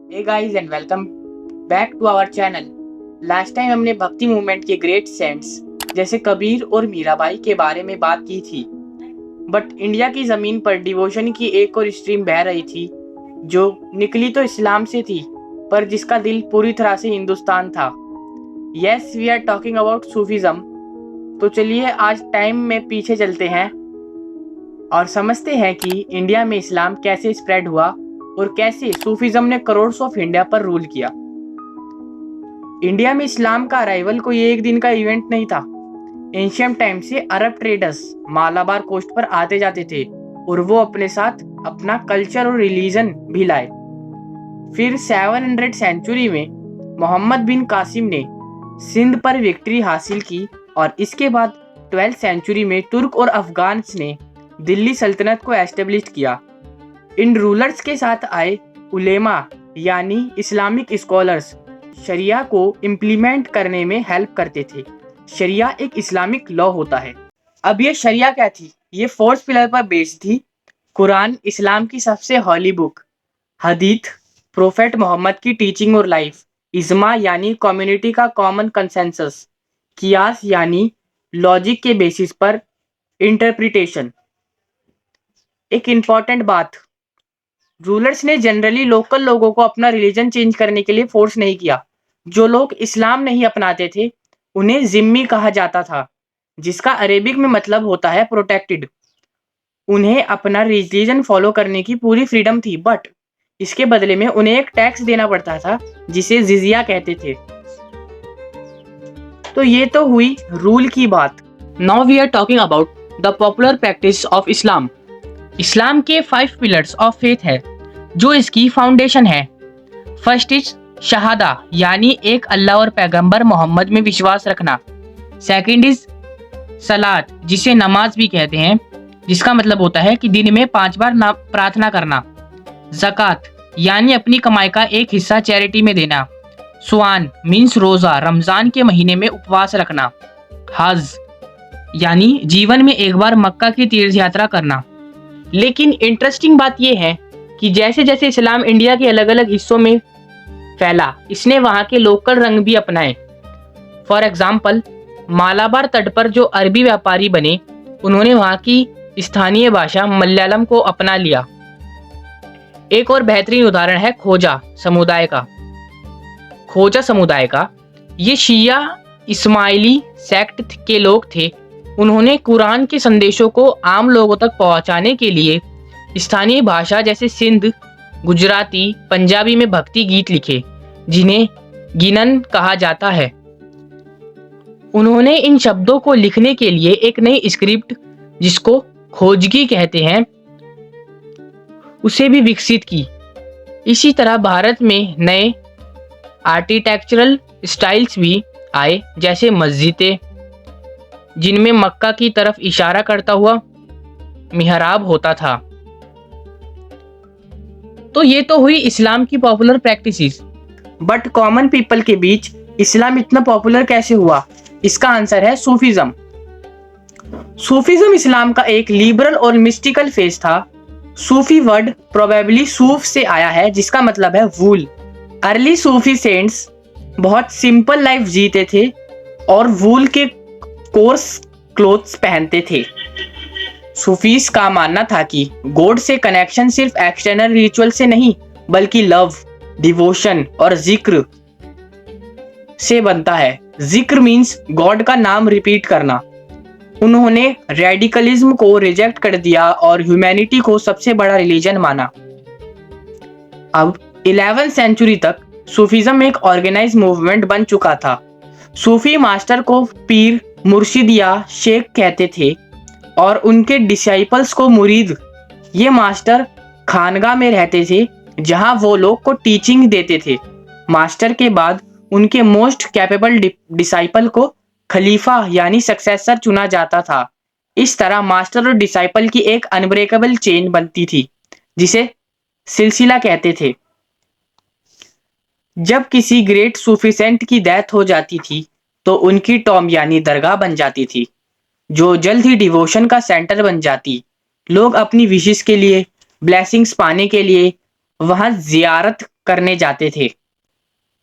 Hey guys and welcome back to our channel. Last time हमने Bhakti movement के great cents जैसे कबीर और मीराबाई के बारे में बात की थी। बट इंडिया की ज़मीन पर डिवोशन की एक और स्ट्रीम बह रही थी जो निकली तो इस्लाम से थी पर जिसका दिल पूरी तरह से हिंदुस्तान था। Yes, we are talking about Sufism. तो चलिए आज टाइम में पीछे चलते हैं और समझते हैं कि इंडिया में इस्लाम कैसे स्प्रेड हुआ और कैसे सूफीज़म ने करोड़ ऑफ इंडिया पर रूल किया। इंडिया में इस्लाम का अराइवल कोई एक दिन का इवेंट नहीं था। एंशियंट टाइम से अरब ट्रेडर्स मालाबार कोस्ट पर आते जाते थे और वो अपने साथ अपना कल्चर और रिलीजन भी लाए। फिर 700 सेंचुरी में मोहम्मद बिन कासिम ने सिंध पर विक्ट्री हासिल की और इसके बाद 12th सेंचुरी में तुर्क और अफगान्स ने दिल्ली सल्तनत को एस्टेब्लिश किया। इन रूलर्स के साथ आए उलेमा यानी इस्लामिक स्कॉलर्स शरिया को इम्प्लीमेंट करने में हेल्प करते थे। शरिया एक इस्लामिक लॉ होता है। अब ये शरिया क्या थी? ये 4 पिलर पर बेस्ड थी। कुरान इस्लाम की सबसे हॉली बुक, हदीथ प्रोफेट मोहम्मद की टीचिंग और लाइफ, इजमा यानी कम्युनिटी का कॉमन कंसेंसस, कियास यानी लॉजिक के बेसिस पर इंटरप्रिटेशन। एक इम्पॉर्टेंट बात, रूलर्स ने जनरली लोकल लोगों को अपना रिलीजन चेंज करने के लिए फोर्स नहीं किया। जो लोग इस्लाम नहीं अपनाते थे उन्हें जिम्मी कहा जाता था, जिसका अरेबिक में मतलब होता है प्रोटेक्टेड। उन्हें अपना रिलीजन फॉलो करने की पूरी फ्रीडम थी, बट इसके बदले में उन्हें एक टैक्स देना पड़ता था जिसे जिजिया कहते थे। तो ये तो हुई रूल की बात। Now we are talking about the popular practice of Islam. Islam के 5 पिलर्स ऑफ फेथ है जो इसकी फाउंडेशन है। फर्स्ट इज शहादा यानी एक अल्लाह और पैगंबर मोहम्मद में विश्वास रखना। सेकंड इज सलात जिसे नमाज भी कहते हैं, जिसका मतलब होता है कि दिन में 5 बार प्रार्थना करना। ज़कात यानी अपनी कमाई का एक हिस्सा चैरिटी में देना। सुआन मीन्स रोजा, रमजान के महीने में उपवास रखना। हज यानी जीवन में एक बार मक्का की तीर्थ यात्रा करना। लेकिन इंटरेस्टिंग बात यह है कि जैसे जैसे इस्लाम इंडिया के अलग अलग हिस्सों में फैला, इसने वहाँ के लोकल रंग भी अपनाए। फॉर एग्जाम्पल, मालाबार तट पर जो अरबी व्यापारी बने उन्होंने वहाँ की स्थानीय भाषा मलयालम को अपना लिया। एक और बेहतरीन उदाहरण है खोजा समुदाय का। खोजा समुदाय का ये शिया इस्माइली सेक्ट के लोग थे। उन्होंने कुरान के संदेशों को आम लोगों तक पहुंचाने के लिए स्थानीय भाषा जैसे सिंध, गुजराती, पंजाबी में भक्ति गीत लिखे जिन्हें गिनन कहा जाता है। उन्होंने इन शब्दों को लिखने के लिए एक नई स्क्रिप्ट जिसको खोजगी कहते हैं उसे भी विकसित की। इसी तरह भारत में नए आर्किटेक्चरल स्टाइल्स भी आए जैसे मस्जिदें जिनमें मक्का की तरफ इशारा करता हुआ मिहराब होता था। तो ये तो हुई इस्लाम की popular practices. But common people के बीच इस्लाम इतना पॉपुलर कैसे हुआ? इसका आंसर है सूफीज्म। सूफीज्म इस्लाम का एक लिबरल और मिस्टिकल फेज था। सूफी वर्ड प्रोबेबली सूफ से आया है जिसका मतलब है वूल। अर्ली सूफी सेंट्स बहुत सिंपल लाइफ जीते थे और वूल के कोर्स क्लोथ्स पहनते थे। सूफीज का मानना था कि गॉड से कनेक्शन सिर्फ एक्सटर्नल रिचुअल से नहीं बल्कि लव, डिवोशन और जिक्र से बनता है। जिक्र मीन्स गॉड का नाम रिपीट करना। उन्होंने रेडिकलिज्म को रिजेक्ट कर दिया और ह्यूमैनिटी को सबसे बड़ा रिलीजन माना। अब 11th सेंचुरी तक सूफीज्म एक ऑर्गेनाइज मूवमेंट बन चुका था। सूफी मास्टर को पीर, मुर्शिद या शेख कहते थे और उनके डिसाइपल्स को मुरीद। ये मास्टर खानगा में रहते थे जहां वो लोग को टीचिंग देते थे। मास्टर के बाद उनके मोस्ट कैपेबल डिसाइपल को खलीफा यानी सक्सेसर चुना जाता था। इस तरह मास्टर और डिसाइपल की एक अनब्रेकेबल चेन बनती थी जिसे सिलसिला कहते थे। जब किसी ग्रेट सूफी सेंट की डेथ हो जाती थी तो उनकी टॉम यानी दरगाह बन जाती थी जो जल्द ही डिवोशन का सेंटर बन जाती। लोग अपनी विशेष के लिए, ब्लेसिंग्स पाने के लिए वहां जियारत करने जाते थे।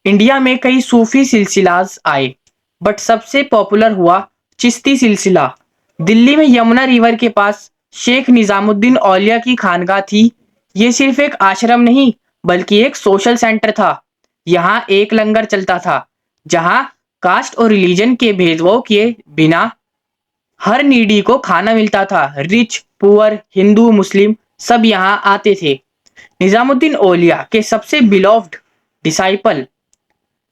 इंडिया में कई सूफी सिलसिलास आए, बट सबसे पॉपुलर हुआ चिश्ती सिलसिला। दिल्ली में यमुना रिवर के पास शेख निजामुद्दीन औलिया की खानगाह थी। ये सिर्फ एक आश्रम नहीं, बल्कि एक सोशल सेंटर था। यहाँ एक लंगर चलता था, जहाँ कास्ट और रिलीजन के भेदभाव किए बिना हर नीडी को खाना मिलता था। रिच पुअर, हिंदू मुस्लिम सब यहाँ आते थे। निजामुद्दीन औलिया के सबसे बिलोव्ड डिसाइपल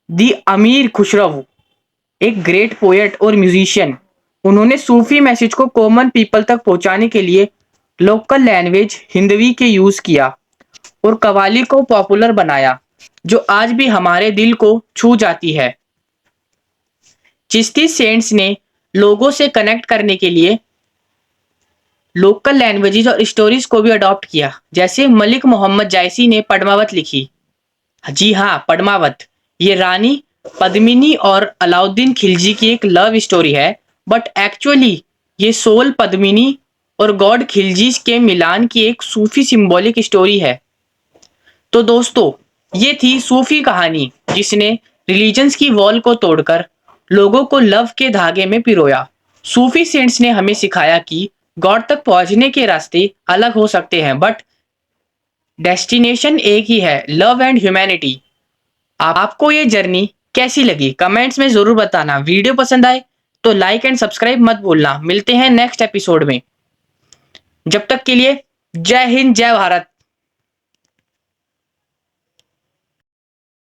दी अमीर खुसरो, एक ग्रेट पोएट और म्यूजिशियन, उन्होंने सूफी मैसेज को कॉमन पीपल तक पहुंचाने के लिए लोकल लैंग्वेज हिंदवी के यूज किया और कव्वाली को पॉपुलर बनाया, जो आज भी हमारे दिल को छू जाती है। चिश्ती सेंट्स ने लोगों से कनेक्ट करने के लिए लोकल लैंग्वेजेस और स्टोरीज को भी अडॉप्ट किया। जैसे मलिक मोहम्मद जायसी ने पद्मावत लिखी। जी हाँ, पद्मावत, ये रानी पद्मिनी और अलाउद्दीन खिलजी की एक लव स्टोरी है, बट एक्चुअली ये सोल पद्मिनी और गॉड खिलजी के मिलान की एक सूफी सिंबॉलिक स्टोरी है। तो दोस्तों, ये थी सूफी कहानी जिसने रिलीजन्स की वॉल को तोड़कर लोगों को लव के धागे में पिरोया। सूफी सेंट्स ने हमें सिखाया कि गॉड तक पहुंचने के रास्ते अलग हो सकते हैं, बट डेस्टिनेशन एक ही है, लव एंड ह्यूमैनिटी। आपको ये जर्नी कैसी लगी कमेंट्स में जरूर बताना। वीडियो पसंद आए तो लाइक एंड सब्सक्राइब मत भूलना। मिलते हैं नेक्स्ट एपिसोड में। जब तक के लिए जय हिंद, जय भारत।